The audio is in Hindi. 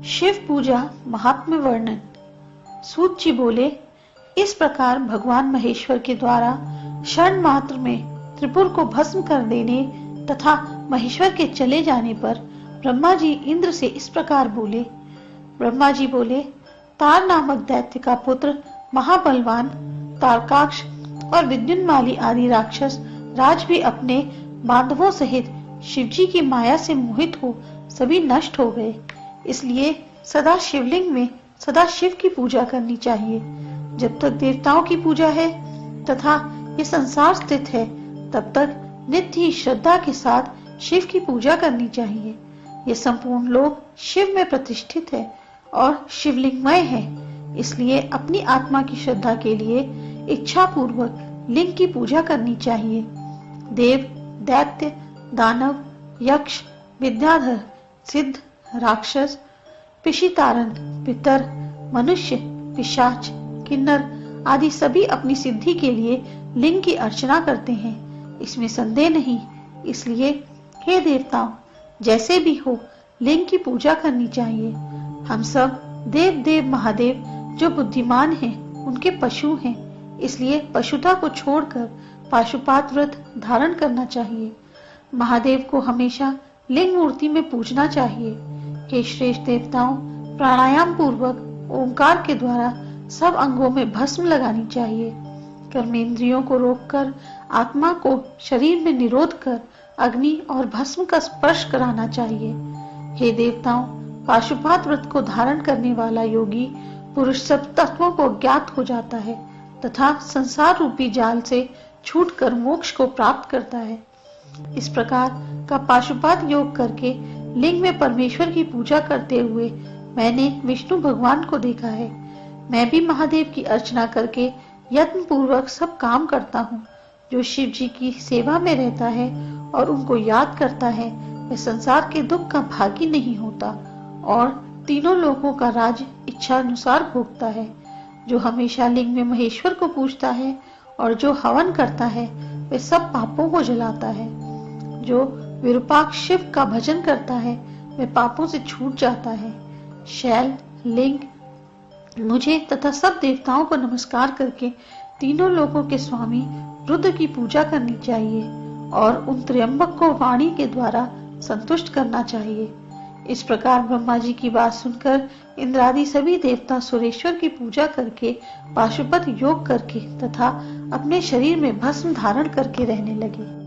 शिव पूजा महात्म्य वर्णन। सूत जी बोले, इस प्रकार भगवान महेश्वर के द्वारा क्षण मात्र में त्रिपुर को भस्म कर देने तथा महेश्वर के चले जाने पर ब्रह्मा जी इंद्र से इस प्रकार बोले। ब्रह्मा जी बोले, तार नामक दैत्य का पुत्र महाबलवान तारकाक्ष और विद्युन्माली आदि राक्षस राज भी अपने बांधवों सहित शिवजी की माया से मोहित हो सभी नष्ट हो गए। इसलिए सदा शिवलिंग में सदा शिव की पूजा करनी चाहिए। जब तक देवताओं की पूजा है तथा ये संसार स्थित है, तब तक नित्य ही श्रद्धा के साथ शिव की पूजा करनी चाहिए। ये संपूर्ण लोक शिव में प्रतिष्ठित है और शिवलिंगमय है। इसलिए अपनी आत्मा की श्रद्धा के लिए इच्छा पूर्वक लिंग की पूजा करनी चाहिए। देव, दैत्य, दानव, यक्ष, विद्याधर, सिद्ध, राक्षस, पिशितारन, पितर, मनुष्य, पिशाच, किन्नर आदि सभी अपनी सिद्धि के लिए लिंग की अर्चना करते हैं, इसमें संदेह नहीं। इसलिए हे देवताओं, जैसे भी हो लिंग की पूजा करनी चाहिए। हम सब देव देव महादेव जो बुद्धिमान हैं, उनके पशु हैं। इसलिए पशुता को छोड़कर पाशुपात व्रत धारण करना चाहिए। महादेव को हमेशा लिंग मूर्ति में पूजना चाहिए। हे श्रेष्ठ देवताओं, प्राणायाम पूर्वक ओंकार के द्वारा सब अंगों में भस्म लगानी चाहिए। कर्मेंद्रियों को रोककर आत्मा को शरीर में निरोध कर अग्नि और भस्म का स्पर्श कराना चाहिए। हे देवताओं, पाशुपात व्रत को धारण करने वाला योगी पुरुष सब तत्वों को ज्ञात हो जाता है तथा संसार रूपी जाल से छूटकर मोक्ष को प्राप्त करता है। इस प्रकार का पाशुपात योग करके लिंग में परमेश्वर की पूजा करते हुए मैंने विष्णु भगवान को देखा है। मैं भी महादेव की अर्चना करके यत्न पूर्वक सब काम करता हूँ। जो शिव जी की सेवा में रहता है और उनको याद करता है, वह संसार के दुख का भागी नहीं होता और तीनों लोगों का राज इच्छा अनुसार भोगता है। जो हमेशा लिंग में महेश्वर को पूजता है और जो हवन करता है, वह सब पापों को जलाता है। जो विरूपाक्ष शिव का भजन करता है, वह पापों से छूट जाता है। शैल, लिंग, मुझे तथा सब देवताओं को नमस्कार करके तीनों लोकों के स्वामी रुद्र की पूजा करनी चाहिए और उन त्र्यंबक को वाणी के द्वारा संतुष्ट करना चाहिए। इस प्रकार ब्रह्मा जी की बात सुनकर इंद्रादि सभी देवता सुरेश्वर की पूजा करके पाशुपत योग करके तथा अपने शरीर में भस्म धारण करके रहने लगे।